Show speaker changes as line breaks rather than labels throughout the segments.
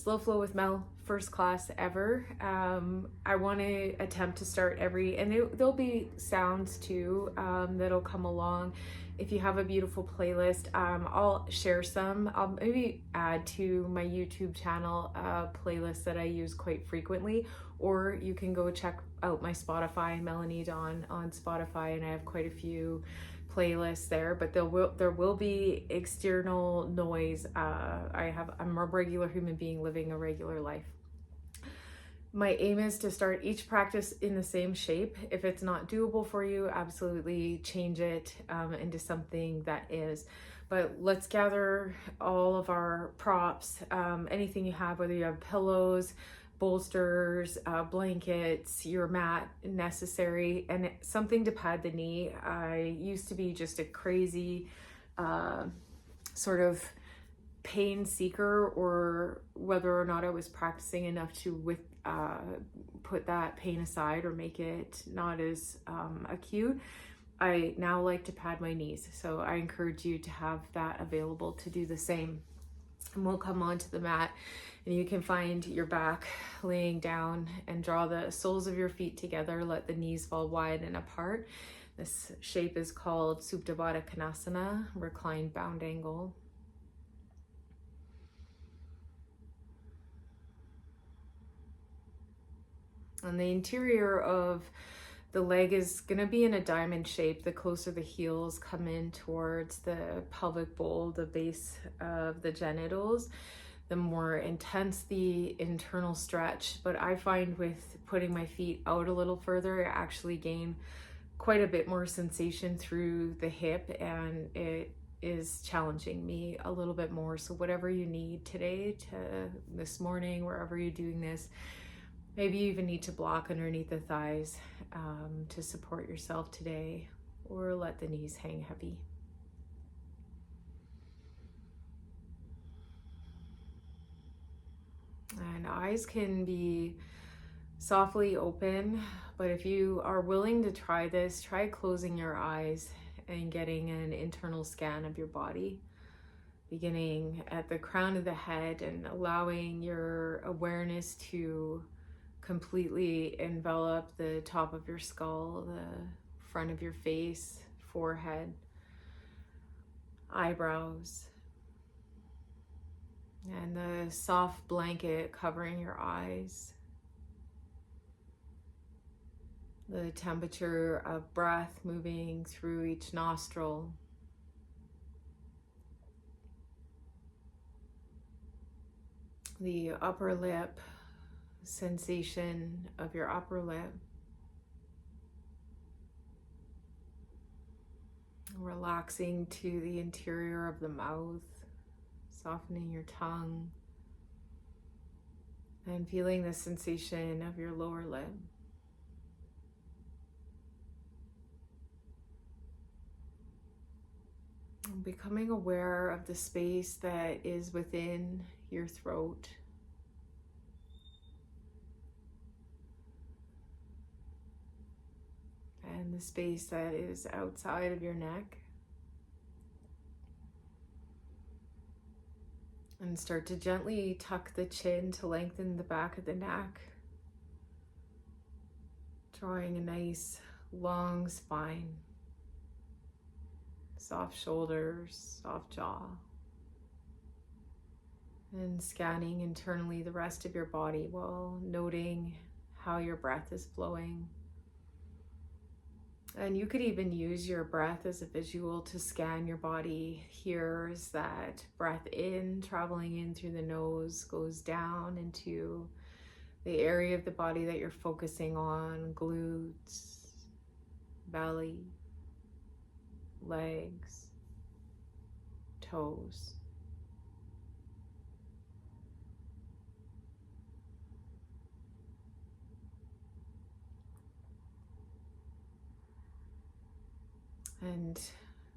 Slow Flow with Mel, first class ever. I want to attempt to start and there'll be sounds too that'll come along. If you have a beautiful playlist, I'll share some. I'll maybe add to my YouTube channel a playlist that I use quite frequently, or you can go check out my Spotify, Melanie Dawn on Spotify, and I have quite a few playlists there, but there will be external noise. I'm a regular human being living a regular life. My aim is to start each practice in the same shape. If it's not doable for you, absolutely change it into something that is. But let's gather all of our props, anything you have, whether you have pillows, bolsters, blankets, your mat necessary, and something to pad the knee. I used to be just a crazy sort of pain seeker, or whether or not I was practicing enough to put that pain aside or make it not as acute. I now like to pad my knees, so I encourage you to have that available to do the same. And we'll come onto the mat, and you can find your back laying down and draw the soles of your feet together. Let the knees fall wide and apart. This shape is called Supta Baddha Konasana, reclined bound angle. And the interior of the leg is going to be in a diamond shape. The closer the heels come in towards the pelvic bowl, the base of the genitals, the more intense the internal stretch. But I find with putting my feet out a little further, I actually gain quite a bit more sensation through the hip, and it is challenging me a little bit more. So whatever you need today, this morning, wherever you're doing this, maybe you even need to block underneath the thighs to support yourself today, or let the knees hang heavy. And eyes can be softly open, but if you are willing to try this, try closing your eyes and getting an internal scan of your body, beginning at the crown of the head and allowing your awareness to completely envelop the top of your skull, the front of your face, forehead, eyebrows, and the soft blanket covering your eyes. The temperature of breath moving through each nostril. The upper lip, sensation of your upper lip. Relaxing to the interior of the mouth, softening your tongue, and feeling the sensation of your lower lip. Becoming aware of the space that is within your throat. And the space that is outside of your neck. And start to gently tuck the chin to lengthen the back of the neck. Drawing a nice long spine. Soft shoulders, soft jaw. And scanning internally the rest of your body while noting how your breath is flowing. And you could even use your breath as a visual to scan your body. Here's that breath in, traveling in through the nose, goes down into the area of the body that you're focusing on, glutes, belly, legs, toes. And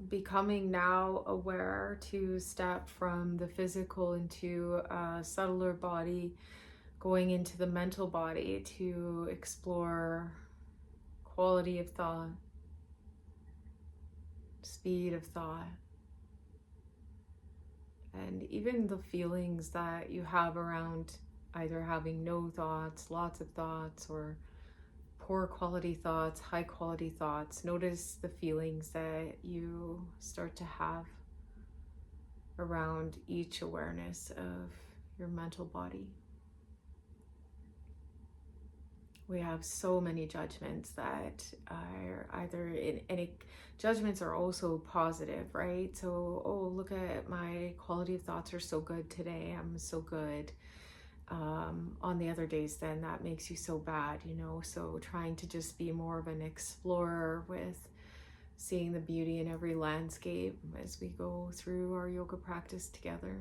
becoming now aware to step from the physical into a subtler body, going into the mental body to explore quality of thought, speed of thought, and even the feelings that you have around either having no thoughts, lots of thoughts, or poor quality thoughts, high quality thoughts. Notice the feelings that you start to have around each awareness of your mental body. We have so many judgments that are either judgments are also positive, right? So, oh, look at my quality of thoughts are so good today. I'm so good. On the other days, then that makes you so bad, you know? So trying to just be more of an explorer with seeing the beauty in every landscape as we go through our yoga practice together.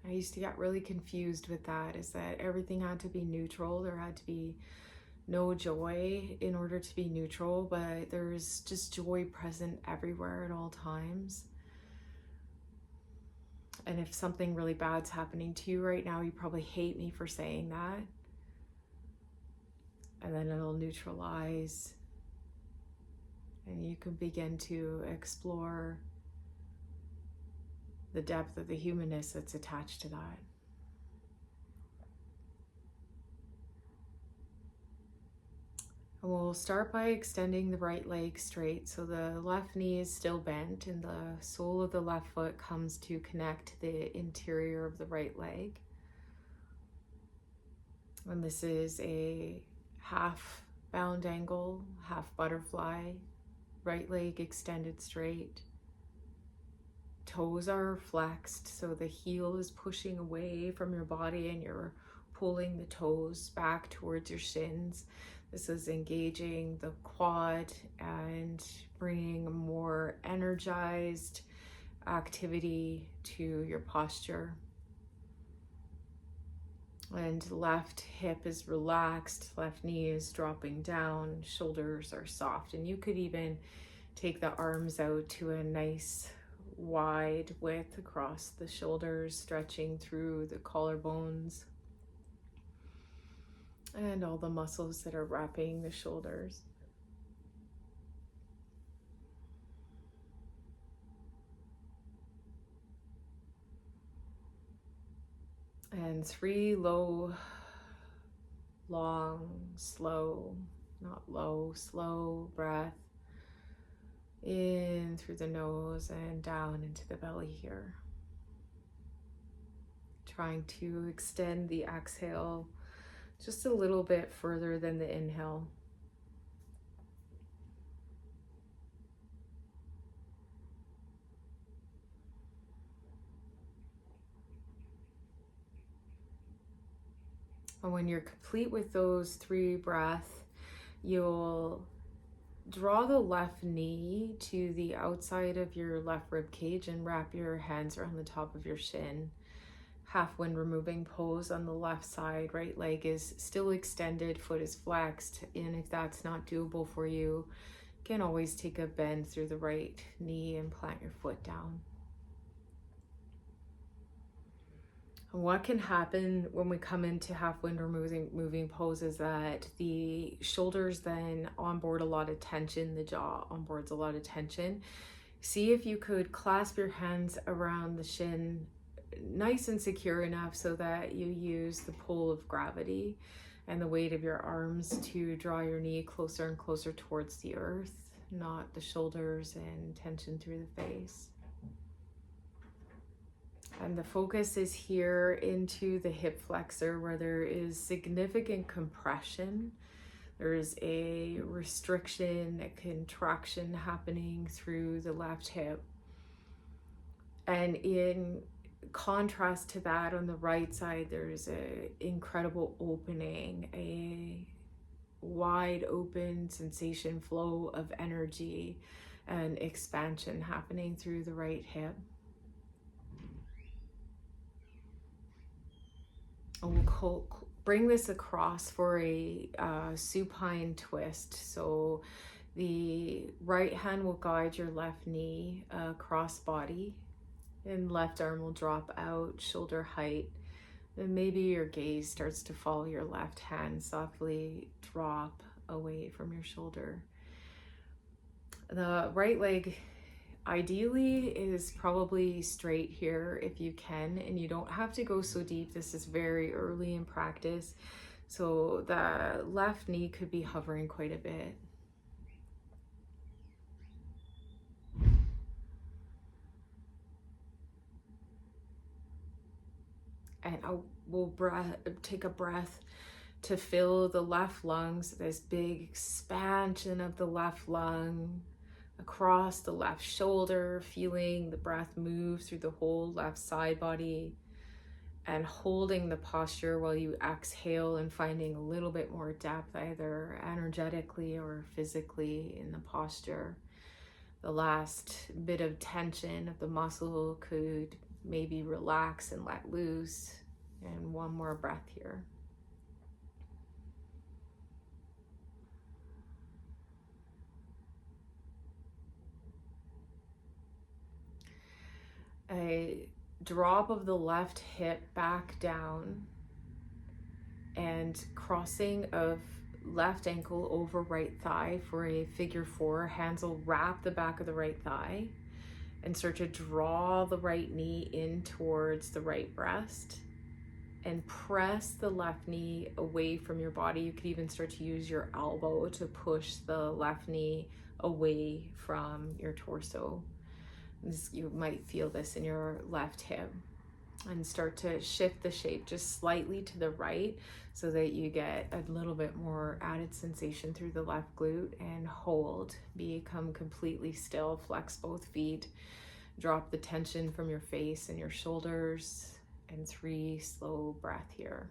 I used to get really confused with that, is that everything had to be neutral. There had to be no joy in order to be neutral, but there's just joy present everywhere at all times. And if something really bad's happening to you right now, you probably hate me for saying that. And then it'll neutralize. And you can begin to explore the depth of the humanness that's attached to that. And we'll start by extending the right leg straight. So the left knee is still bent and the sole of the left foot comes to connect the interior of the right leg. And this is a half bound angle, half butterfly, right leg extended straight. Toes are flexed, so the heel is pushing away from your body and you're pulling the toes back towards your shins. This is engaging the quad and bringing a more energized activity to your posture. And left hip is relaxed, left knee is dropping down, shoulders are soft. And you could even take the arms out to a nice wide width across the shoulders, stretching through the collarbones and all the muscles that are wrapping the shoulders. And 3 low, long, slow, not low, slow breath in through the nose and down into the belly here. Trying to extend the exhale just a little bit further than the inhale. And when you're complete with those 3 breaths, you'll draw the left knee to the outside of your left rib cage and wrap your hands around the top of your shin. Half wind removing pose on the left side. Right leg is still extended, foot is flexed. And if that's not doable for you, you can always take a bend through the right knee and plant your foot down. What can happen when we come into half wind moving pose is that the shoulders then onboard a lot of tension, the jaw onboards a lot of tension. See if you could clasp your hands around the shin nice and secure enough so that you use the pull of gravity and the weight of your arms to draw your knee closer and closer towards the earth, not the shoulders and tension through the face. And the focus is here into the hip flexor where there is significant compression. There's a restriction, a contraction happening through the left hip. And in contrast to that, on the right side, there's an incredible opening, a wide open sensation, flow of energy and expansion happening through the right hip. We'll bring this across for a supine twist. So the right hand will guide your left knee across body and left arm will drop out shoulder height Then maybe your gaze starts to follow your left hand softly drop away from your shoulder. The right leg ideally is probably straight here if you can, and you don't have to go so deep. This is very early in practice, so the left knee could be hovering quite a bit. And we'll take a breath to fill the left lungs, this big expansion of the left lung across the left shoulder, feeling the breath move through the whole left side body, and holding the posture while you exhale and finding a little bit more depth, either energetically or physically in the posture. The last bit of tension of the muscle could maybe relax and let loose. And one more breath here. A drop of the left hip back down and crossing of left ankle over right thigh for a figure four. Hands will wrap the back of the right thigh and start to draw the right knee in towards the right breast and press the left knee away from your body. You could even start to use your elbow to push the left knee away from your torso. You might feel this in your left hip, and start to shift the shape just slightly to the right so that you get a little bit more added sensation through the left glute, and hold. Become completely still, flex both feet, drop the tension from your face and your shoulders, and 3 slow breath here.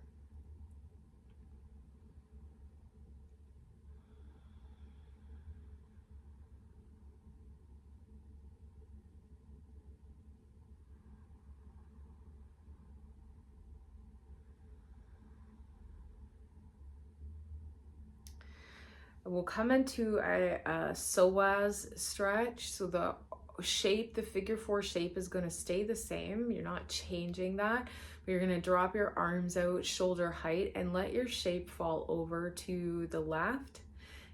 We'll come into a psoas stretch. So the shape, the figure four shape is going to stay the same. You're not changing that. But you're going to drop your arms out shoulder height and let your shape fall over to the left.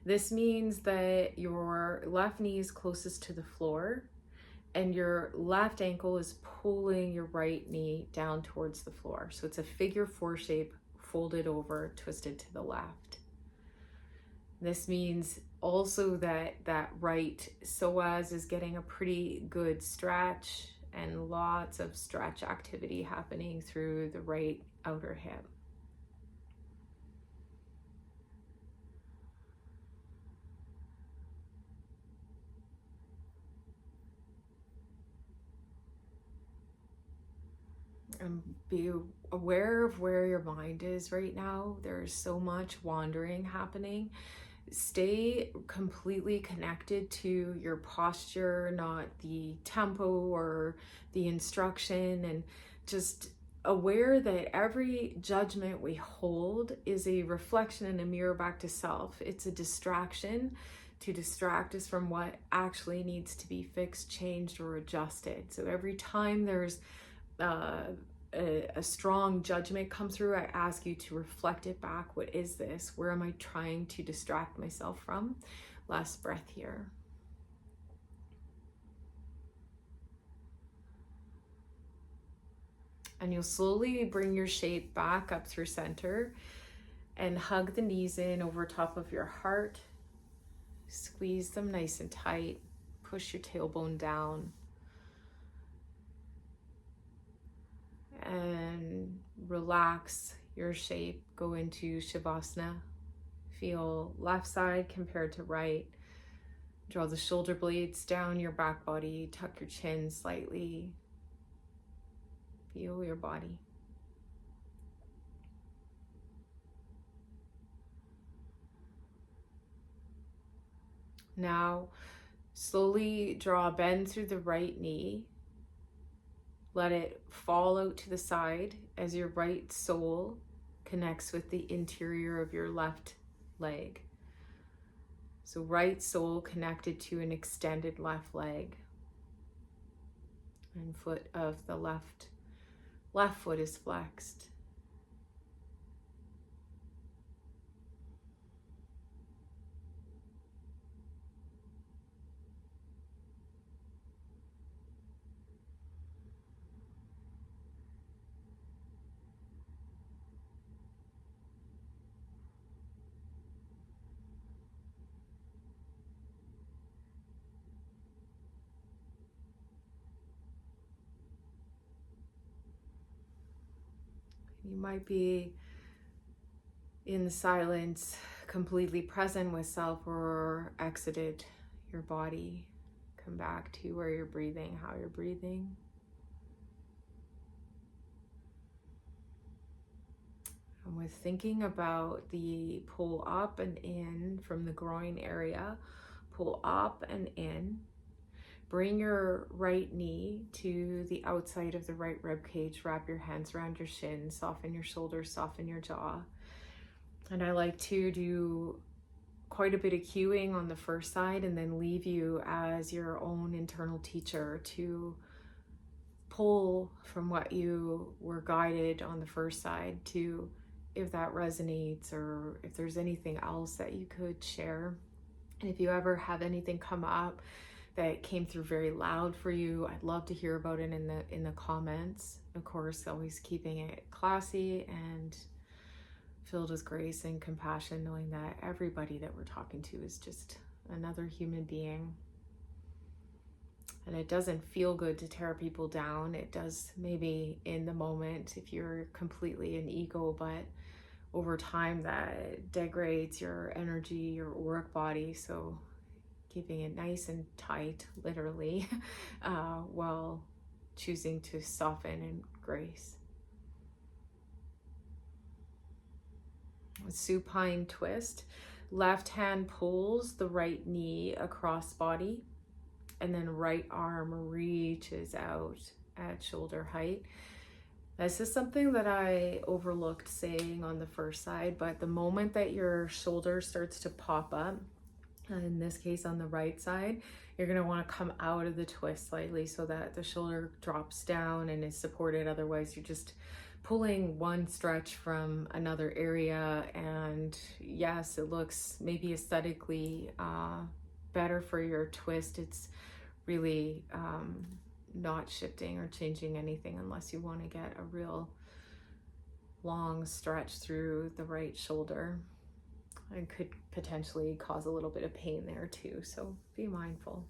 This means that your left knee is closest to the floor and your left ankle is pulling your right knee down towards the floor. So it's a figure four shape, folded over, twisted to the left. This means also that that right psoas is getting a pretty good stretch and lots of stretch activity happening through the right outer hip. And be aware of where your mind is right now. There's so much wandering happening. Stay completely connected to your posture, not the tempo or the instruction, and just aware that every judgment we hold is a reflection and a mirror back to self. It's a distraction to distract us from what actually needs to be fixed, changed, or adjusted. So every time there's a strong judgment come through, I ask you to reflect it back. What is this? Where am I trying to distract myself from? Last breath here. And you'll slowly bring your shape back up through center and hug the knees in over top of your heart. Squeeze them nice and tight. Push your tailbone down. And relax your shape. Go into Shavasana. Feel left side compared to right. Draw the shoulder blades down your back body. Tuck your chin slightly. Feel your body. Now, slowly draw a bend through the right knee. Let it fall out to the side as your right sole connects with the interior of your left leg. So right sole connected to an extended left leg. And foot of the left foot is flexed. You might be in the silence, completely present with self, or exited your body. Come back to where you're breathing, how you're breathing. And with thinking about the pull up and in from the groin area, pull up and in. Bring your right knee to the outside of the right rib cage. Wrap your hands around your shins, soften your shoulders, soften your jaw. And I like to do quite a bit of cueing on the first side and then leave you as your own internal teacher to pull from what you were guided on the first side to, if that resonates or if there's anything else that you could share. And if you ever have anything come up that came through very loud for you, I'd love to hear about it in the comments. Of course, always keeping it classy and filled with grace and compassion, knowing that everybody that we're talking to is just another human being. And it doesn't feel good to tear people down. It does maybe in the moment if you're completely an ego, but over time that degrades your energy, your auric body. So keeping it nice and tight, literally, while choosing to soften in grace. Supine twist. Left hand pulls the right knee across body, and then right arm reaches out at shoulder height. This is something that I overlooked saying on the first side, but the moment that your shoulder starts to pop up, in this case on the right side, you're going to want to come out of the twist slightly so that the shoulder drops down and is supported. Otherwise, you're just pulling one stretch from another area. And yes, it looks maybe aesthetically better for your twist. It's really not shifting or changing anything unless you want to get a real long stretch through the right shoulder. And could potentially cause a little bit of pain there too, so be mindful.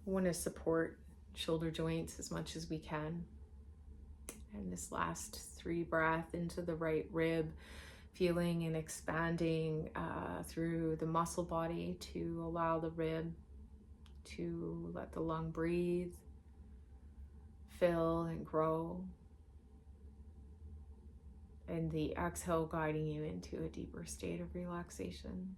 We want to support shoulder joints as much as we can. And this last 3 breath into the right rib, feeling and expanding through the muscle body to allow the rib to let the lung breathe, fill and grow. And the exhale guiding you into a deeper state of relaxation.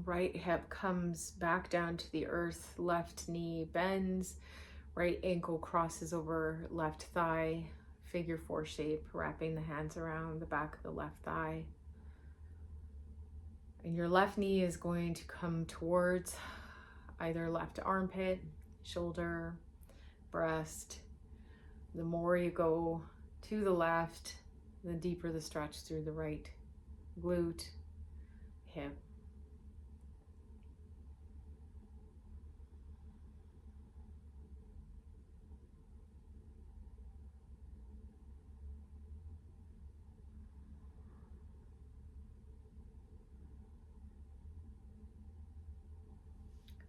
Right hip comes back down to the earth, left knee bends, right ankle crosses over left thigh, figure 4 shape, wrapping the hands around the back of the left thigh. And your left knee is going to come towards either left armpit, shoulder, breast. The more you go to the left, the deeper the stretch through the right glute, hip.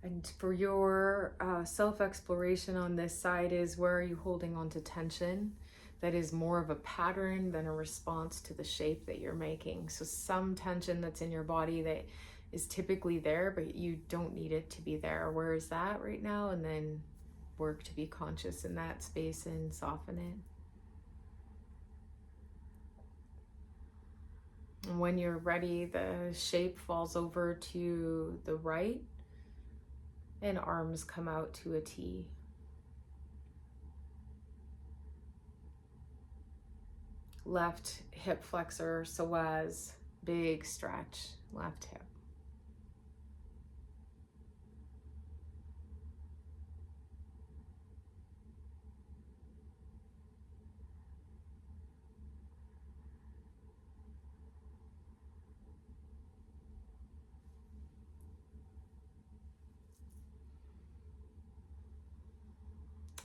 And for your self-exploration on this side is, where are you holding on to tension that is more of a pattern than a response to the shape that you're making? So some tension that's in your body that is typically there, but you don't need it to be there. Where is that right now? And then work to be conscious in that space and soften it. And when you're ready, the shape falls over to the right and arms come out to a T. Left hip flexor, psoas, big stretch, left hip.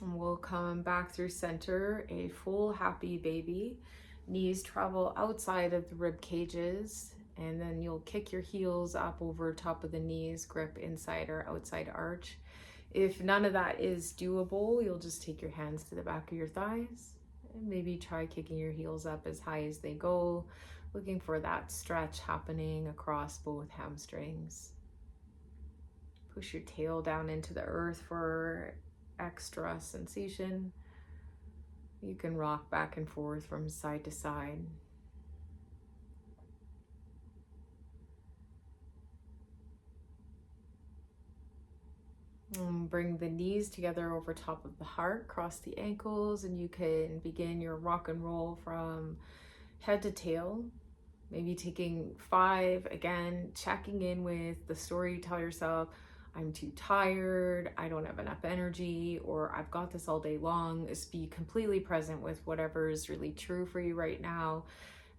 And we'll come back through center, a full happy baby. Knees travel outside of the rib cages, and then you'll kick your heels up over top of the knees, grip inside or outside arch. If none of that is doable, you'll just take your hands to the back of your thighs and maybe try kicking your heels up as high as they go, looking for that stretch happening across both hamstrings. Push your tail down into the earth for extra sensation. You can rock back and forth from side to side. Bring the knees together over top of the heart, cross the ankles, and you can begin your rock and roll from head to tail. Maybe taking 5, again, checking in with the story you tell yourself. I'm too tired, I don't have enough energy, or I've got this all day long. Just be completely present with whatever is really true for you right now.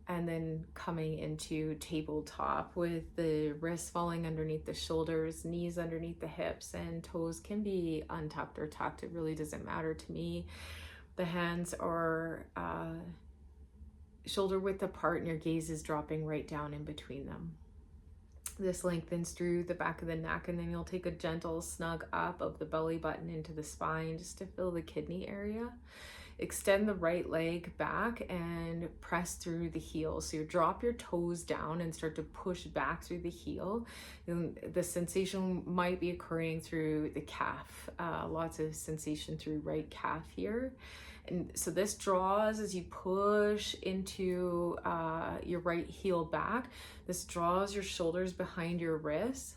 And then coming into tabletop with the wrists falling underneath the shoulders, knees underneath the hips, and toes can be untucked or tucked. It really doesn't matter to me. The hands are shoulder width apart and your gaze is dropping right down in between them. This lengthens through the back of the neck, and then you'll take a gentle snug up of the belly button into the spine just to fill the kidney area. Extend the right leg back and press through the heel. So you drop your toes down and start to push back through the heel. And the sensation might be occurring through the calf. Lots of sensation through right calf here. And so this draws as you push into your right heel back. This draws your shoulders behind your wrists.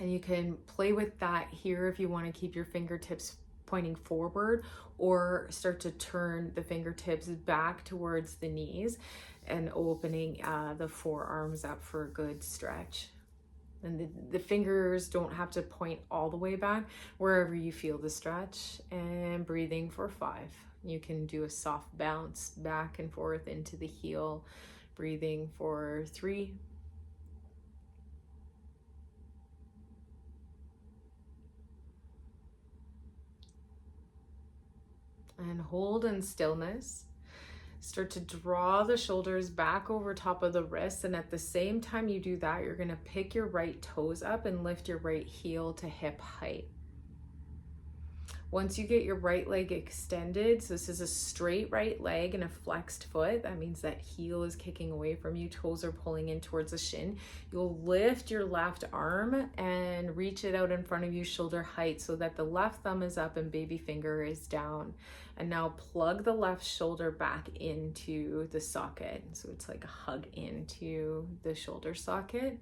And you can play with that here if you want to keep your fingertips pointing forward, or start to turn the fingertips back towards the knees and opening the forearms up for a good stretch. And the fingers don't have to point all the way back, wherever you feel the stretch. And breathing for 5. You can do a soft bounce back and forth into the heel. Breathing for 3. And hold in stillness. Start to draw the shoulders back over top of the wrists, and at the same time you do that, you're going to pick your right toes up and lift your right heel to hip height. Once you get your right leg extended, so this is a straight right leg and a flexed foot, that means that heel is kicking away from you, toes are pulling in towards the shin. You'll lift your left arm and reach it out in front of you, shoulder height, so that the left thumb is up and baby finger is down. And now plug the left shoulder back into the socket. So it's like a hug into the shoulder socket.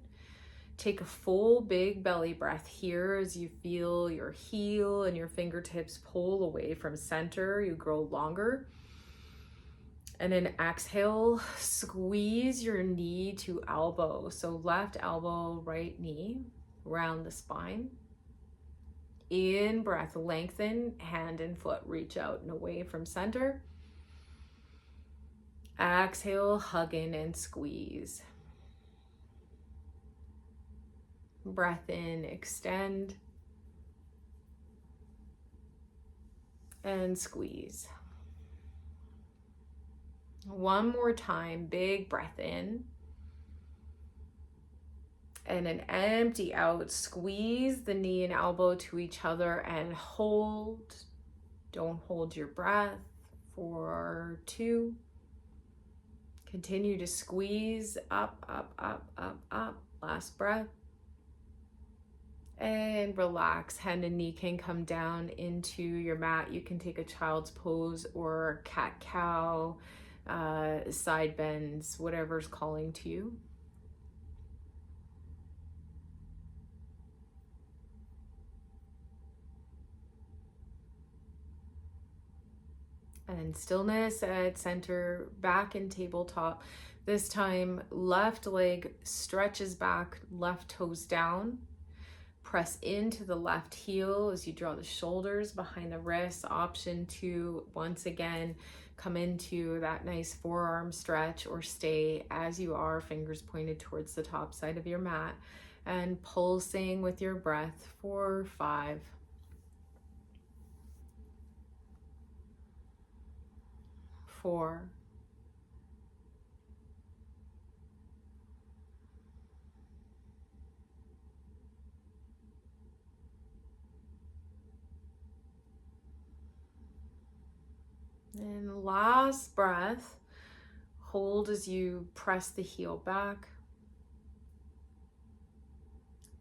Take a full big belly breath here as you feel your heel and your fingertips pull away from center. You grow longer. And then exhale, squeeze your knee to elbow. So left elbow, right knee, round the spine. In breath, lengthen, hand and foot reach out and away from center. Exhale, hug in and squeeze. Breath in, extend, and squeeze. One more time, big breath in. And an empty out, squeeze the knee and elbow to each other and hold. Don't hold your breath for 2. Continue to squeeze up, up, up, up, up. Last breath. And relax. Hand and knee can come down into your mat. You can take a child's pose or cat-cow, side bends, whatever's calling to you. And stillness at center, back in tabletop. This time, left leg stretches back, left toes down. Press into the left heel as you draw the shoulders behind the wrists. Option to, once again, come into that nice forearm stretch or stay as you are, fingers pointed towards the top side of your mat. And pulsing with your breath for 5. 4. And last breath, hold as you press the heel back.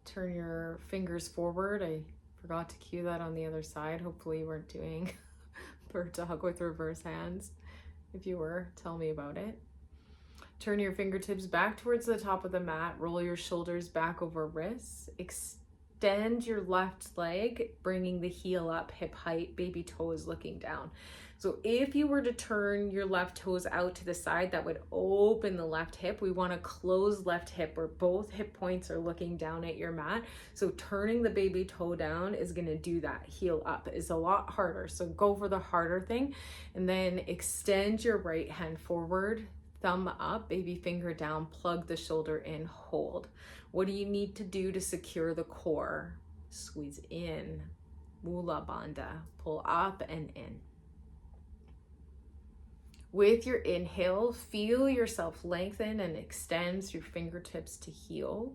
Turn your fingers forward. I forgot to cue that on the other side. Hopefully you weren't doing bird dog with reverse hands. If you were, tell me about it. Turn your fingertips back towards the top of the mat. Roll your shoulders back over wrists. Extend your left leg, bringing the heel up, hip height, baby toes looking down. So if you were to turn your left toes out to the side, that would open the left hip. We want to close left hip where both hip points are looking down at your mat. So turning the baby toe down is going to do that. Heel up is a lot harder. So go for the harder thing, and then extend your right hand forward, thumb up, baby finger down, plug the shoulder in, hold. What do you need to do to secure the core? Squeeze in, Mula Bandha, pull up and in. With your inhale, feel yourself lengthen and extend through fingertips to heel.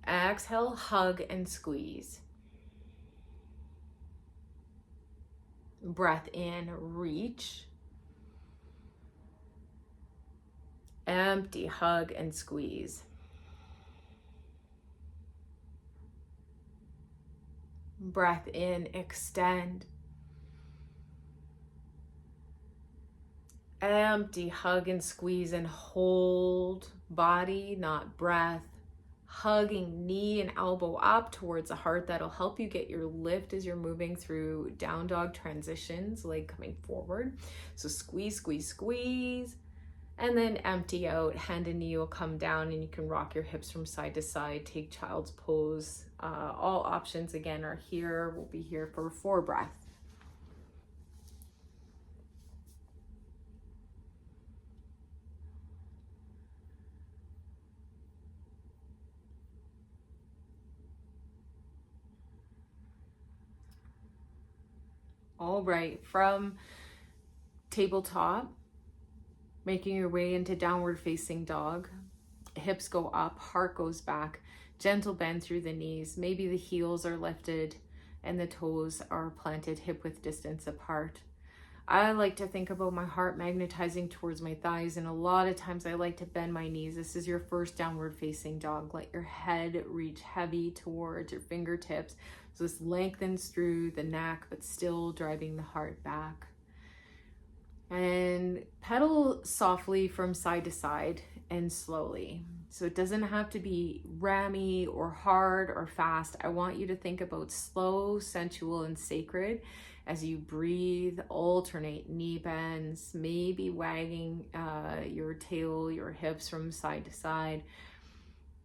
Exhale, hug and squeeze. Breath in, reach. Empty, hug and squeeze. Breath in, extend. Empty, hug and squeeze and hold. Body, not breath. Hugging knee and elbow up towards the heart. That'll help you get your lift as you're moving through down dog transitions, leg coming forward. So squeeze, squeeze, squeeze. And then empty out. Hand and knee will come down, and you can rock your hips from side to side. Take child's pose. All options again are here. We'll be here for 4 breaths. All right, from tabletop, making your way into downward facing dog. Hips go up, heart goes back, gentle bend through the knees. Maybe the heels are lifted and the toes are planted hip width distance apart. I like to think about my heart magnetizing towards my thighs, and a lot of times I like to bend my knees. This is your first downward facing dog. Let your head reach heavy towards your fingertips. So this lengthens through the neck, but still driving the heart back. And pedal softly from side to side and slowly. So it doesn't have to be rammy or hard or fast. I want you to think about slow, sensual, and sacred as you breathe. Alternate knee bends, maybe wagging your tail, your hips from side to side.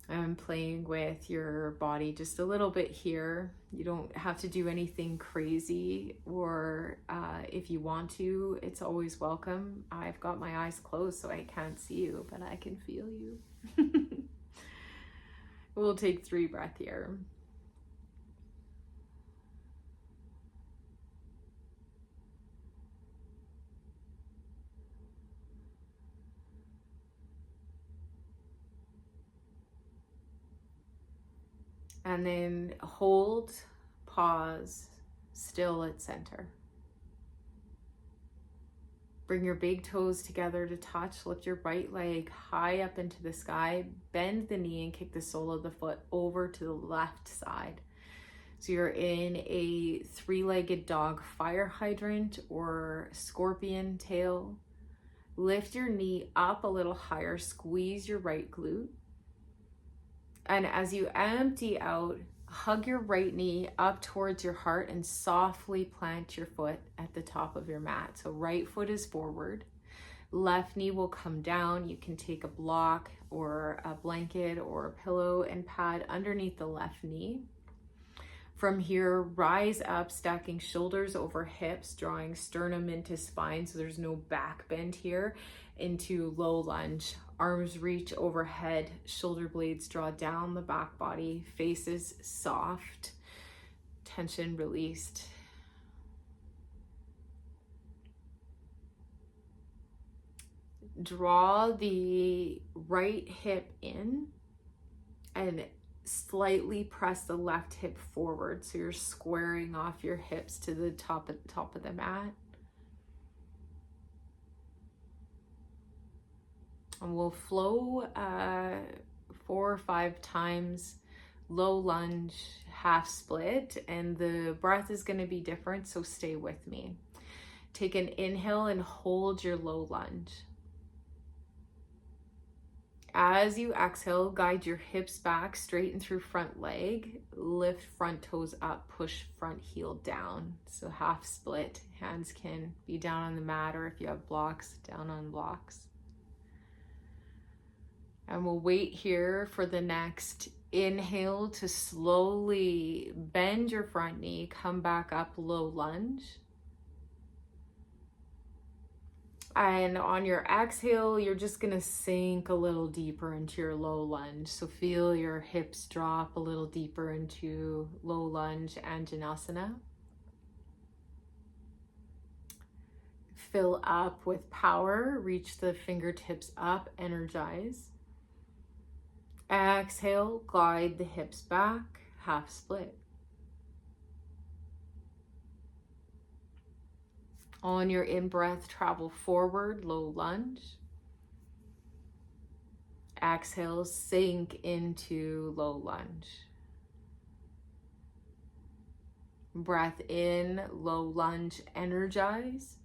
I'm playing with your body just a little bit here. You don't have to do anything crazy, or if you want to, it's always welcome. I've got my eyes closed, so I can't see you, but I can feel you. We'll take 3 breaths here. And then hold, pause, still at center. Bring your big toes together to touch. Lift your right leg high up into the sky. Bend the knee and kick the sole of the foot over to the left side. So you're in a 3-legged dog, fire hydrant or scorpion tail. Lift your knee up a little higher. Squeeze your right glute. And as you empty out, hug your right knee up towards your heart and softly plant your foot at the top of your mat. So right foot is forward, left knee will come down. You can take a block or a blanket or a pillow and pad underneath the left knee. From here, rise up, stacking shoulders over hips, drawing sternum into spine, so there's no back bend here, into low lunge. Arms reach overhead, shoulder blades draw down the back body, face is soft, tension released. Draw the right hip in and slightly press the left hip forward, so you're squaring off your hips to the top of the mat. And we'll flow 4 or 5 times, low lunge, half split, and the breath is going to be different, so stay with me. Take an inhale and hold your low lunge. As you exhale, guide your hips back, straighten through front leg, lift front toes up, push front heel down. So half split, hands can be down on the mat, or if you have blocks, down on blocks. And we'll wait here for the next inhale to slowly bend your front knee, come back up, low lunge. And on your exhale, you're just gonna sink a little deeper into your low lunge. So feel your hips drop a little deeper into low lunge Anjanasana. Fill up with power, reach the fingertips up, energize. Exhale, glide the hips back, half split. On your in-breath, travel forward, low lunge. Exhale, sink into low lunge. Breath in, low lunge, energize.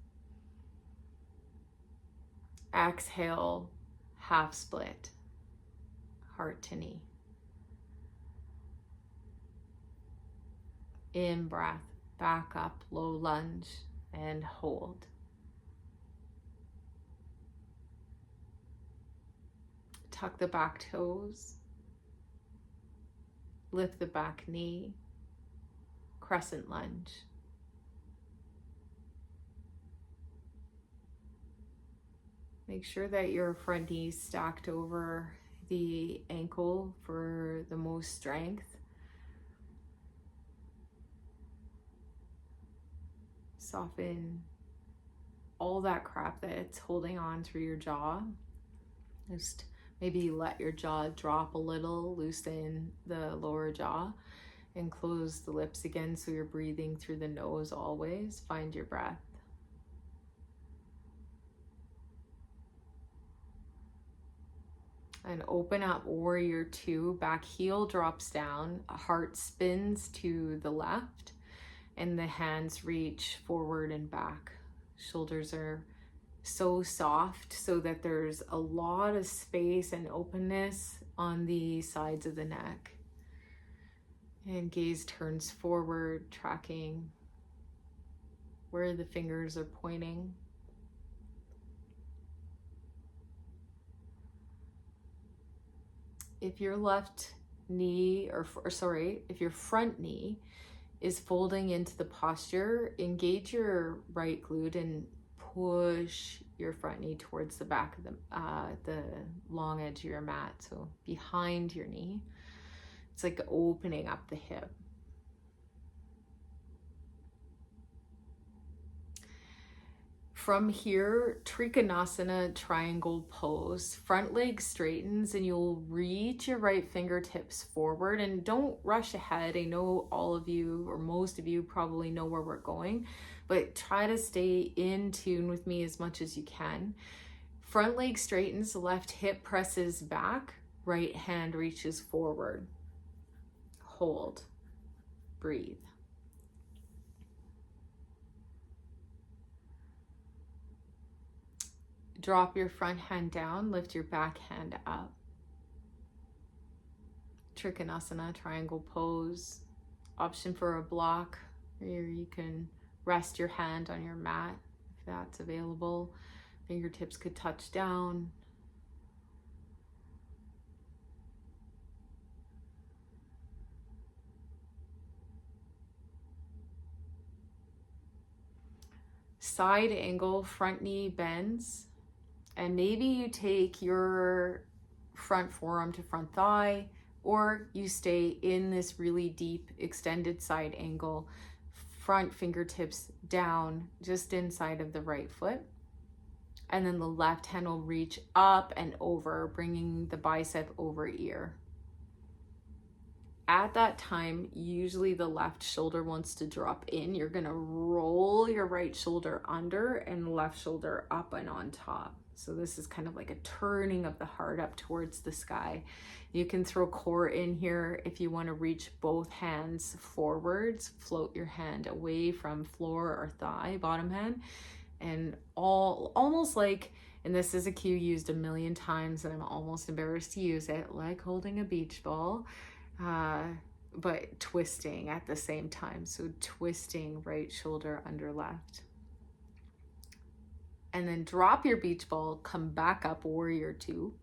Exhale, half split, heart to knee. In breath, back up, low lunge, and hold. Tuck the back toes. Lift the back knee. Crescent lunge. Make sure that your front knee is stacked over the ankle for the most strength. Soften all that crap that's holding on through your jaw. Just maybe let your jaw drop a little, loosen the lower jaw, and close the lips again so you're breathing through the nose always. Find your breath. And open up, warrior two. Back heel drops down, heart spins to the left, and the hands reach forward and back. Shoulders are so soft so that there's a lot of space and openness on the sides of the neck. And gaze turns forward, tracking where the fingers are pointing. If your left knee, if your front knee is folding into the posture, engage your right glute and push your front knee towards the back of the long edge of your mat. So behind your knee, it's like opening up the hip. From here, Trikonasana, triangle pose. Front leg straightens and you'll reach your right fingertips forward, and don't rush ahead. I know all of you, or most of you, probably know where we're going, but try to stay in tune with me as much as you can. Front leg straightens, left hip presses back, right hand reaches forward. Hold, breathe. Drop your front hand down, lift your back hand up. Trikonasana, triangle pose. Option for a block, where you can rest your hand on your mat if that's available. Fingertips could touch down. Side angle, front knee bends. And maybe you take your front forearm to front thigh, or you stay in this really deep extended side angle, front fingertips down just inside of the right foot. And then the left hand will reach up and over, bringing the bicep over ear. At that time, usually the left shoulder wants to drop in. You're gonna roll your right shoulder under and left shoulder up and on top. So this is kind of like a turning of the heart up towards the sky. You can throw core in here if you want to reach both hands forwards. Float your hand away from floor or thigh, bottom hand, and almost like, and this is a cue used a million times and I'm almost embarrassed to use it, like holding a beach ball, but twisting at the same time. So twisting right shoulder under left. And then drop your beach ball, come back up, warrior two.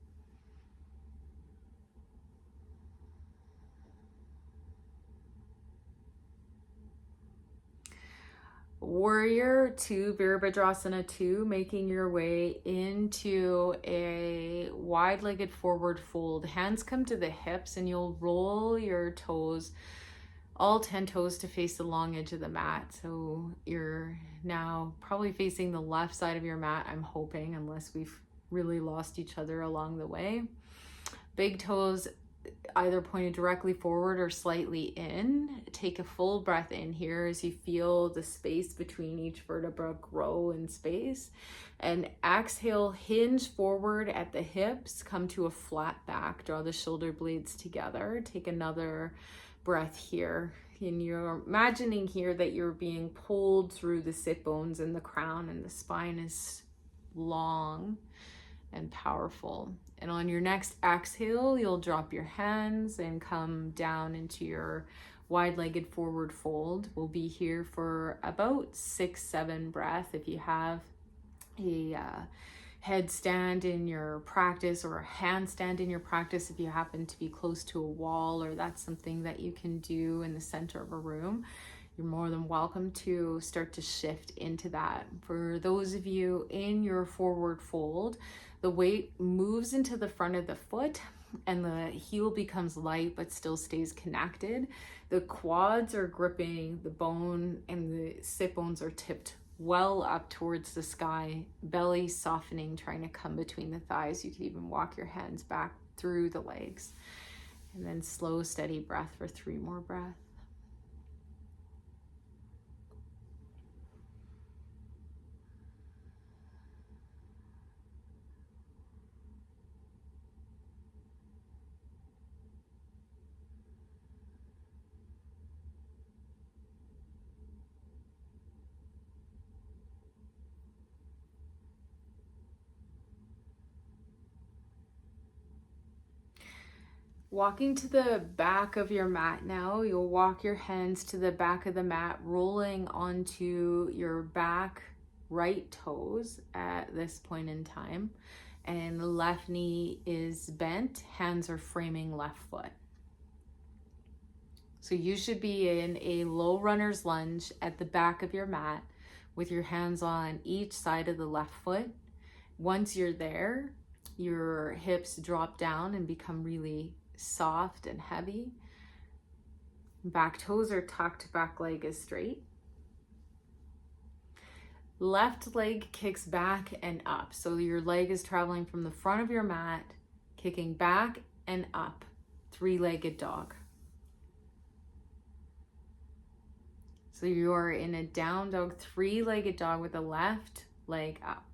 Warrior two, Virabhadrasana 2, making your way into a wide-legged forward fold. Hands come to the hips and you'll roll your toes, all 10 toes, to face the long edge of the mat. So you're now probably facing the left side of your mat, I'm hoping, unless we've really lost each other along the way. Big toes either pointed directly forward or slightly in. Take a full breath in here as you feel the space between each vertebra grow in space. And exhale, hinge forward at the hips, come to a flat back, draw the shoulder blades together. Take another breath here. And you're imagining here that you're being pulled through the sit bones and the crown, and the spine is long and powerful. And on your next exhale, you'll drop your hands and come down into your wide-legged forward fold. We'll be here for about 6-7 breaths. If you have a headstand in your practice or a handstand in your practice, if you happen to be close to a wall, or that's something that you can do in the center of a room, you're more than welcome to start to shift into that. For those of you in your forward fold, the weight moves into the front of the foot and the heel becomes light but still stays connected. The quads are gripping the bone and the sit bones are tipped well up towards the sky, belly softening, trying to come between the thighs. You could even walk your hands back through the legs. And then slow, steady breath for 3 more breaths. Walking to the back of your mat now, you'll walk your hands to the back of the mat, rolling onto your back right toes at this point in time. And the left knee is bent, hands are framing left foot. So you should be in a low runner's lunge at the back of your mat with your hands on each side of the left foot. Once you're there, your hips drop down and become really soft and heavy. Back toes are tucked, back leg is straight. Left leg kicks back and up. So your leg is traveling from the front of your mat, kicking back and up. 3-legged dog. So you're in a down dog, 3-legged dog with the left leg up.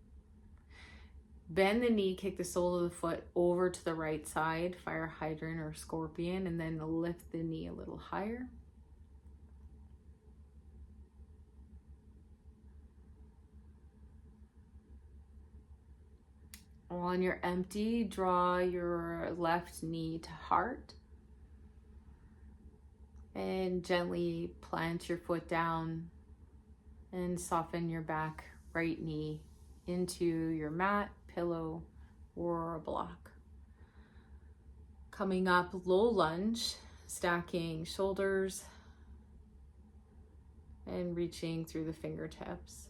Bend the knee, kick the sole of the foot over to the right side, fire hydrant or scorpion, and then lift the knee a little higher. On your empty, draw your left knee to heart. And gently plant your foot down and soften your back right knee into your mat, pillow, or a block. Coming up, low lunge, stacking shoulders and reaching through the fingertips.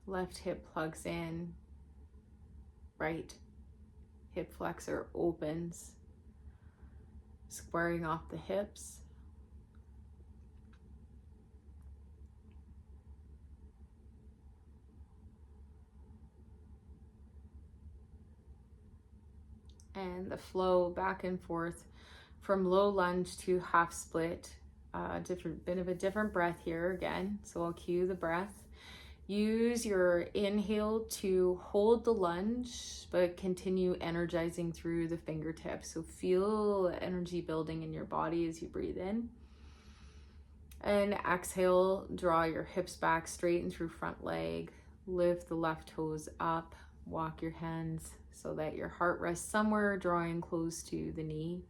Left hip plugs in, right hip flexor opens, squaring off the hips. And the flow back and forth from low lunge to half split different bit of a different breath here again. So I'll cue the breath. Use your inhale to hold the lunge, but continue energizing through the fingertips. So feel energy building in your body as you breathe in. And exhale, draw your hips back, straighten through front leg, lift the left toes up, walk your hands so that your heart rests somewhere, drawing close to the knee.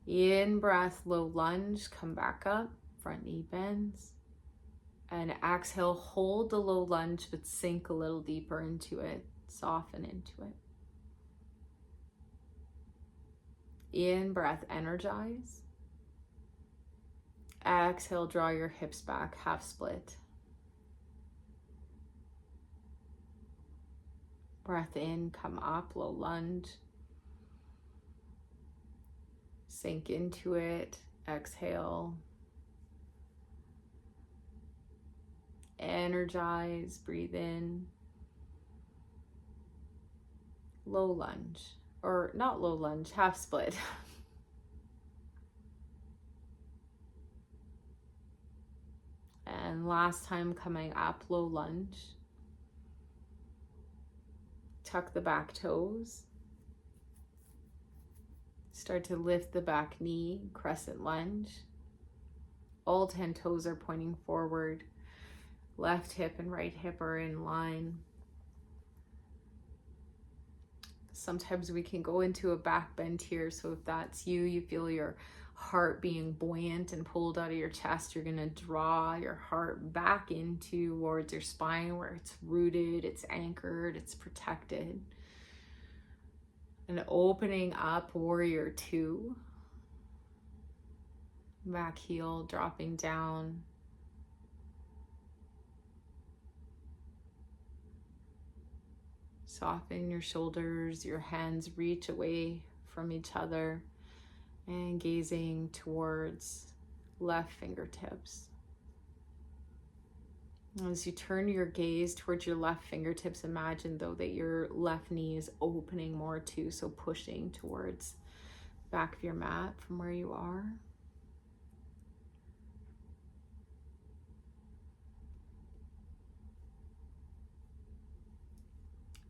In breath, low lunge, come back up, front knee bends. And exhale, hold the low lunge, but sink a little deeper into it, soften into it. In breath, energize. Exhale, draw your hips back, half split. Breath in, come up, low lunge. Sink into it, exhale. Energize, breathe in. Low lunge, or not low lunge, half split. And last time coming up, low lunge. Tuck the back toes. Start to lift the back knee, crescent lunge. All 10 toes are pointing forward. Left hip and right hip are in line. Sometimes we can go into a back bend here. So if that's you, you feel your heart being buoyant and pulled out of your chest, you're going to draw your heart back in towards your spine where it's rooted, it's anchored, it's protected. And opening up, warrior two. Back heel dropping down. Soften your shoulders, your hands reach away from each other and gazing towards left fingertips. As you turn your gaze towards your left fingertips, imagine though that your left knee is opening more too, so pushing towards the back of your mat from where you are.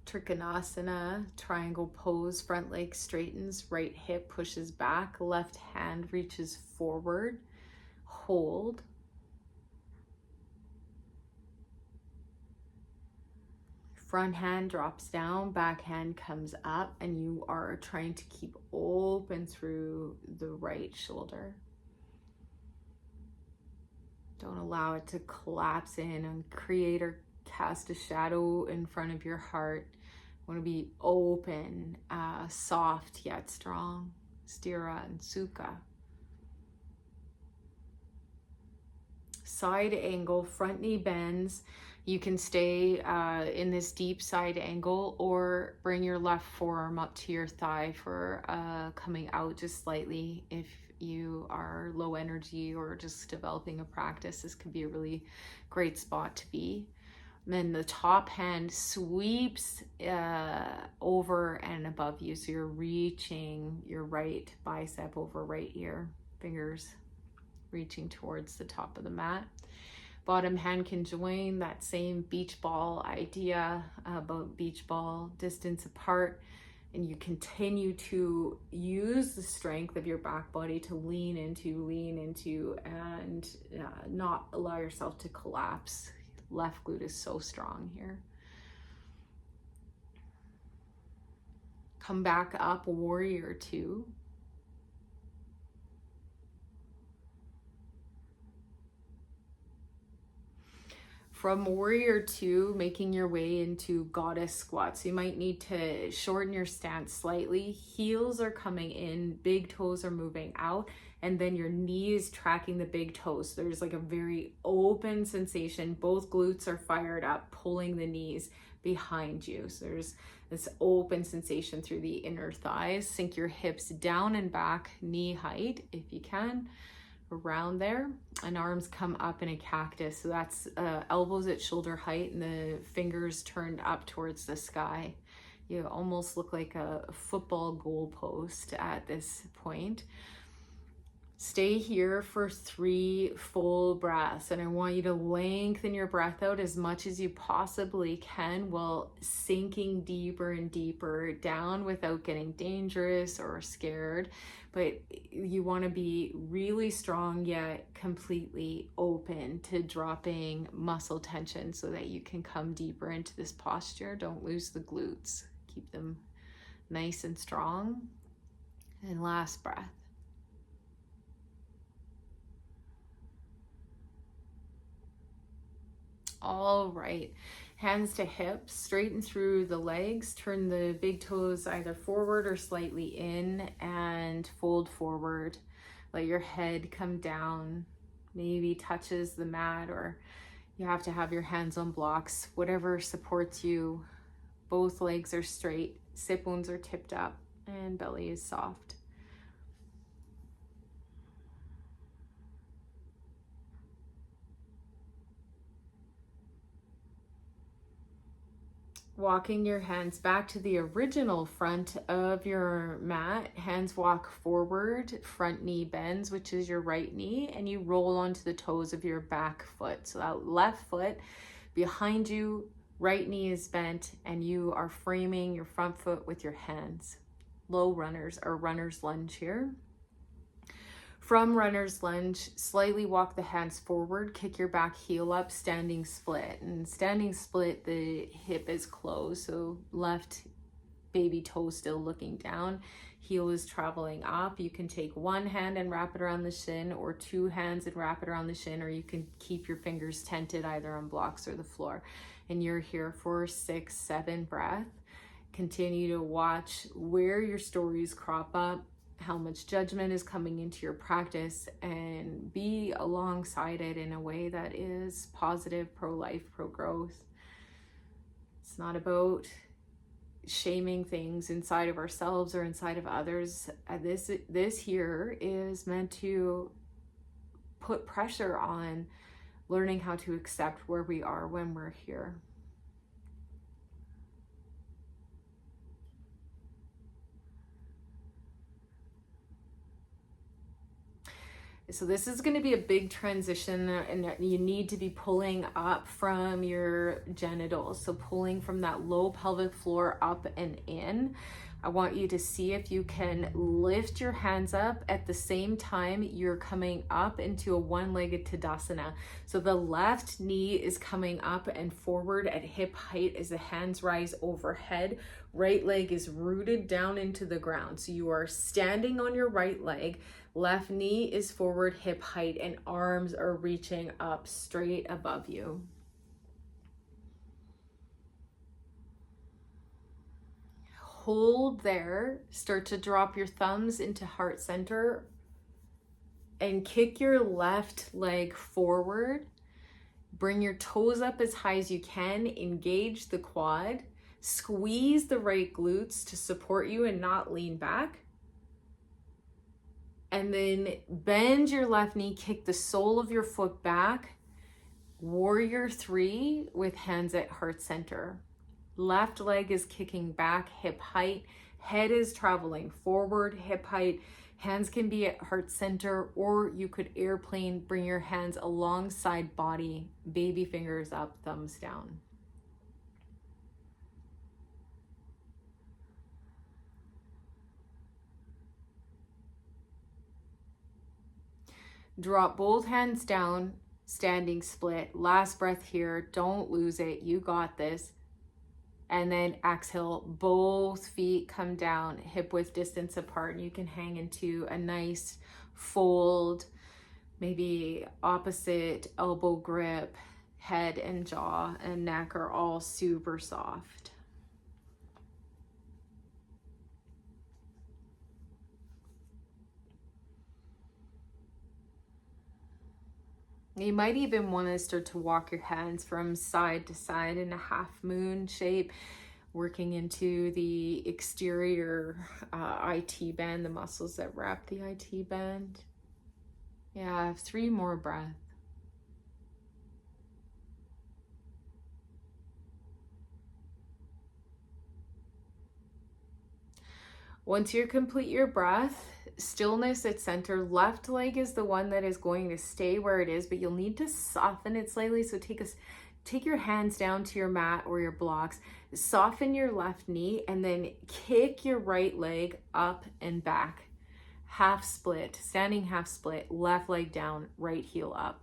Trikonasana, triangle pose, front leg straightens, right hip pushes back, left hand reaches forward, hold. Front hand drops down, back hand comes up, and you are trying to keep open through the right shoulder. Don't allow it to collapse in and create or cast a shadow in front of your heart. You want to be open, soft yet strong. Stira and Sukha. Side angle, front knee bends. You can stay in this deep side angle or bring your left forearm up to your thigh for coming out just slightly. If you are low energy or just developing a practice, this could be a really great spot to be. And then the top hand sweeps over and above you. So you're reaching your right bicep over right ear, fingers reaching towards the top of the mat. Bottom hand can join that same beach ball idea about beach ball distance apart. And you continue to use the strength of your back body to lean into, and not allow yourself to collapse. Left glute is so strong here. Come back up, warrior two. From warrior two, making your way into goddess squat. So you might need to shorten your stance slightly. Heels are coming in, big toes are moving out, and then your knees tracking the big toes. So there's like a very open sensation. Both glutes are fired up, pulling the knees behind you. So there's this open sensation through the inner thighs. Sink your hips down and back, knee height if you can. Around there, and arms come up in a cactus. So that's elbows at shoulder height and the fingers turned up towards the sky. You almost look like a football goal post at this point. Stay here for 3 full breaths, and I want you to lengthen your breath out as much as you possibly can while sinking deeper and deeper down without getting dangerous or scared. But you want to be really strong yet completely open to dropping muscle tension so that you can come deeper into this posture. Don't lose the glutes. Keep them nice and strong. And last breath. All right, hands to hips, straighten through the legs, turn the big toes either forward or slightly in and fold forward. Let your head come down, maybe touches the mat, or you have to have your hands on blocks, whatever supports you. Both legs are straight, sit bones are tipped up, and belly is soft. Walking your hands back to the original front of your mat. Hands walk forward, front knee bends, which is your right knee, and you roll onto the toes of your back foot. So that left foot behind you, right knee is bent, and you are framing your front foot with your hands. Low runners or runner's lunge here. From runner's lunge, slightly walk the hands forward, kick your back heel up, standing split. And standing split, the hip is closed, so left baby toe still looking down, heel is traveling up. You can take one hand and wrap it around the shin, or 2 hands and wrap it around the shin, or you can keep your fingers tented either on blocks or the floor. And you're here for 6, 7 breaths. Continue to watch where your stories crop up, how much judgment is coming into your practice, and be alongside it in a way that is positive, pro-life, pro-growth. It's not about shaming things inside of ourselves or inside of others. This here is meant to put pressure on learning how to accept where we are when we're here. So this is going to be a big transition, and you need to be pulling up from your genitals. So pulling from that low pelvic floor up and in. I want you to see if you can lift your hands up at the same time you're coming up into a one-legged Tadasana. So the left knee is coming up and forward at hip height as the hands rise overhead. Right leg is rooted down into the ground. So you are standing on your right leg. Left knee is forward, hip height, and arms are reaching up straight above you. Hold there. Start to drop your thumbs into heart center and kick your left leg forward. Bring your toes up as high as you can. Engage the quad. Squeeze the right glutes to support you and not lean back. And then bend your left knee, kick the sole of your foot back. Warrior 3 with hands at heart center. Left leg is kicking back, hip height. Head is traveling forward, hip height. Hands can be at heart center, or you could airplane, bring your hands alongside body, baby fingers up, thumbs down. Drop both hands down, standing split. Last breath here. Don't lose it. You got this. And then exhale, both feet come down, hip width distance apart. And you can hang into a nice fold, maybe opposite elbow grip. Head and jaw and neck are all super soft. You might even want to start to walk your hands from side to side in a half moon shape, working into the exterior IT band, the muscles that wrap the IT band. Yeah, 3 more breaths. Once you complete your breath, stillness at center. Left leg is the one that is going to stay where it is, but you'll need to soften it slightly. So take your hands down to your mat or your blocks, soften your left knee, and then kick your right leg up and back. Half split, standing half split, left leg down, right heel up.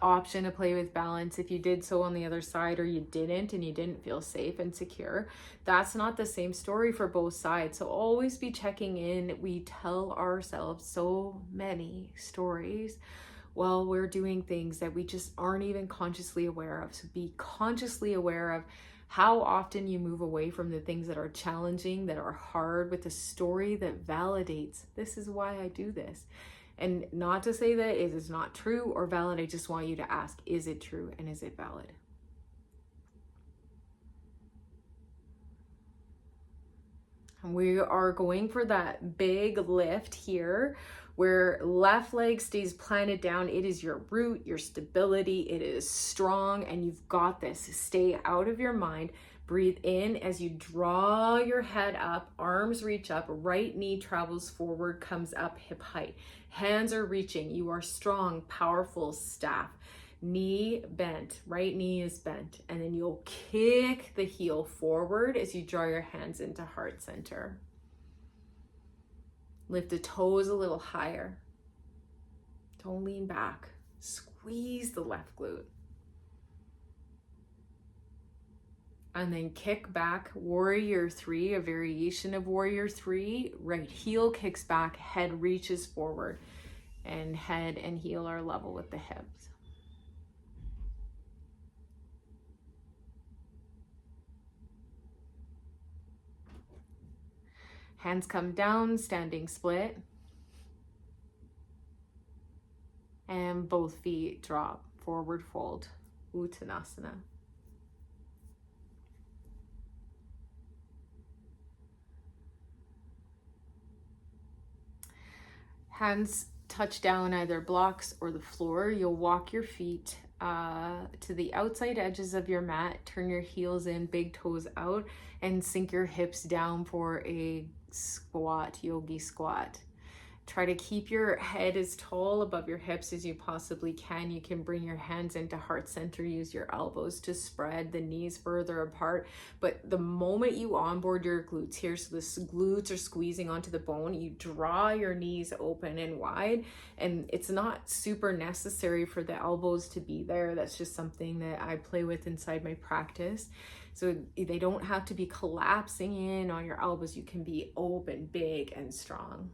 Option to play with balance if you did so on the other side, or you didn't and you didn't feel safe and secure. That's not the same story for both sides. So always be checking in. We tell ourselves so many stories while we're doing things that we just aren't even consciously aware of. So be consciously aware of how often you move away from the things that are challenging, that are hard, with a story that validates, this is why I do this. And not to say that it is not true or valid. I just want you to ask, is it true and is it valid? And we are going for that big lift here where left leg stays planted down. It is your root, your stability. It is strong and you've got this. Stay out of your mind. Breathe in as you draw your head up, arms reach up, right knee travels forward, comes up hip height. Hands are reaching. You are strong, powerful staff. Knee bent, right knee is bent. And then you'll kick the heel forward as you draw your hands into heart center. Lift the toes a little higher. Don't lean back. Squeeze the left glute. And then kick back, warrior three, a variation of warrior three. Right heel kicks back, head reaches forward, and head and heel are level with the hips. Hands come down, standing split. And both feet drop, forward fold, Uttanasana. Hands touch down either blocks or the floor. You'll walk your feet to the outside edges of your mat, turn your heels in, big toes out, and sink your hips down for a squat, yogi squat. Try to keep your head as tall above your hips as you possibly can. You can bring your hands into heart center, use your elbows to spread the knees further apart. But the moment you onboard your glutes here, so the glutes are squeezing onto the bone, you draw your knees open and wide. And it's not super necessary for the elbows to be there. That's just something that I play with inside my practice. So they don't have to be collapsing in on your elbows. You can be open, big, and strong.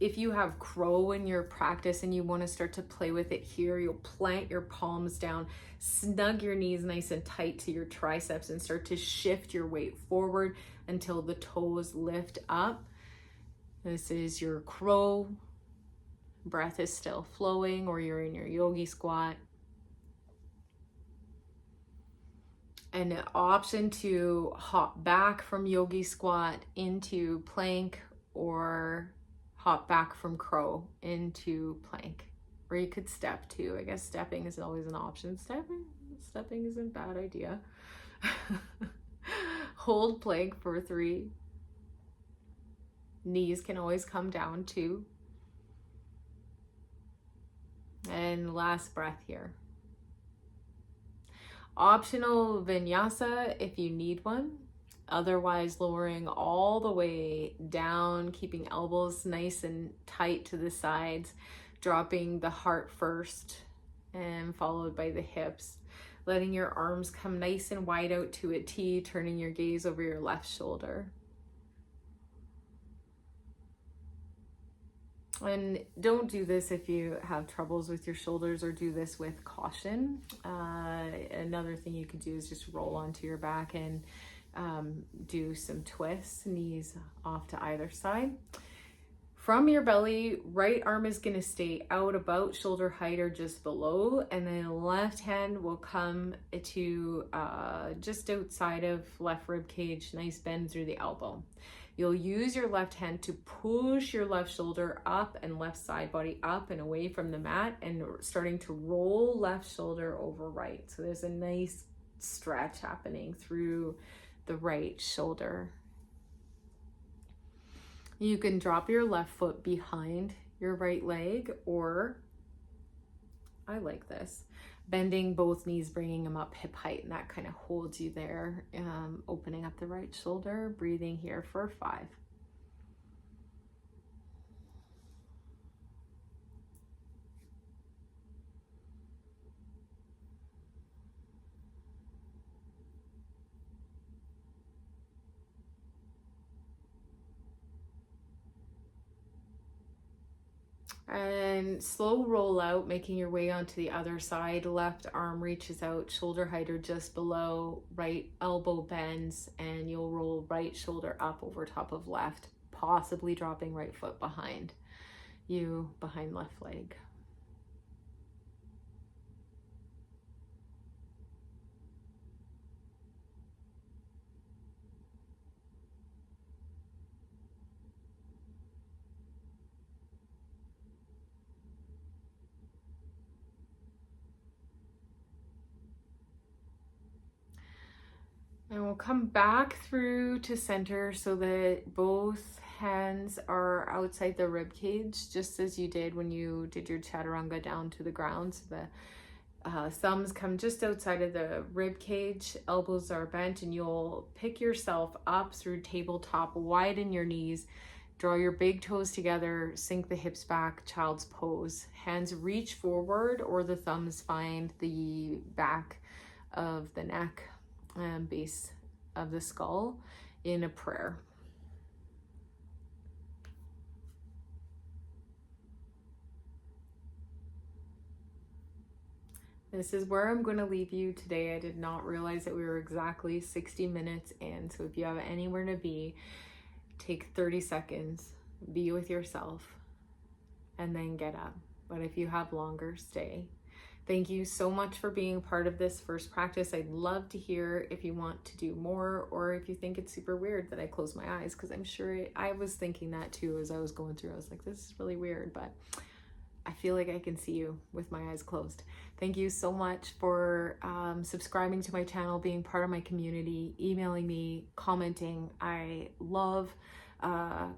If you have crow in your practice and you want to start to play with it here, you'll plant your palms down, snug your knees nice and tight to your triceps, and start to shift your weight forward until the toes lift up. This is your crow. Breath is still flowing, or you're in your yogi squat. An option to hop back from yogi squat into plank, or hop back from crow into plank, or you could step too. I guess stepping isn't always an option. Stepping isn't a bad idea. Hold plank for 3. Knees can always come down too. And last breath here. Optional vinyasa if you need one. Otherwise, lowering all the way down, keeping elbows nice and tight to the sides, dropping the heart first and followed by the hips. Letting your arms come nice and wide out to a T, turning your gaze over your left shoulder. And don't do this if you have troubles with your shoulders, or do this with caution. Another thing you could do is just roll onto your back and do some twists, knees off to either side. From your belly, right arm is going to stay out about shoulder height or just below, and then left hand will come to just outside of left rib cage, nice bend through the elbow. You'll use your left hand to push your left shoulder up and left side body up and away from the mat, and starting to roll left shoulder over right. So there's a nice stretch happening through the right shoulder. You can drop your left foot behind your right leg, or I like this, bending both knees, bringing them up hip height, and that kind of holds you there, opening up the right shoulder, breathing here for 5. And slow roll out, making your way onto the other side. Left arm reaches out, shoulder height or just below, right elbow bends, and you'll roll right shoulder up over top of left, possibly dropping right foot behind you, behind left leg. And we'll come back through to center so that both hands are outside the rib cage, just as you did when you did your chaturanga down to the ground. So the thumbs come just outside of the rib cage, elbows are bent, and you'll pick yourself up through tabletop, widen your knees, draw your big toes together, sink the hips back, child's pose. Hands reach forward, or the thumbs find the back of the neck and base of the skull in a prayer. This is where I'm going to leave you today. I did not realize that we were exactly 60 minutes in. So if you have anywhere to be, take 30 seconds, be with yourself, and then get up. But if you have longer, stay. Thank you so much for being part of this first practice. I'd love to hear if you want to do more, or if you think it's super weird that I close my eyes, because I'm sure I was thinking that too as I was going through. I was like, this is really weird, but I feel like I can see you with my eyes closed. Thank you so much for subscribing to my channel, being part of my community, emailing me, commenting. I love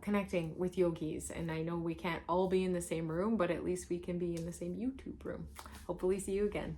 connecting with yogis, and I know we can't all be in the same room, but at least we can be in the same YouTube room. Hopefully see you again.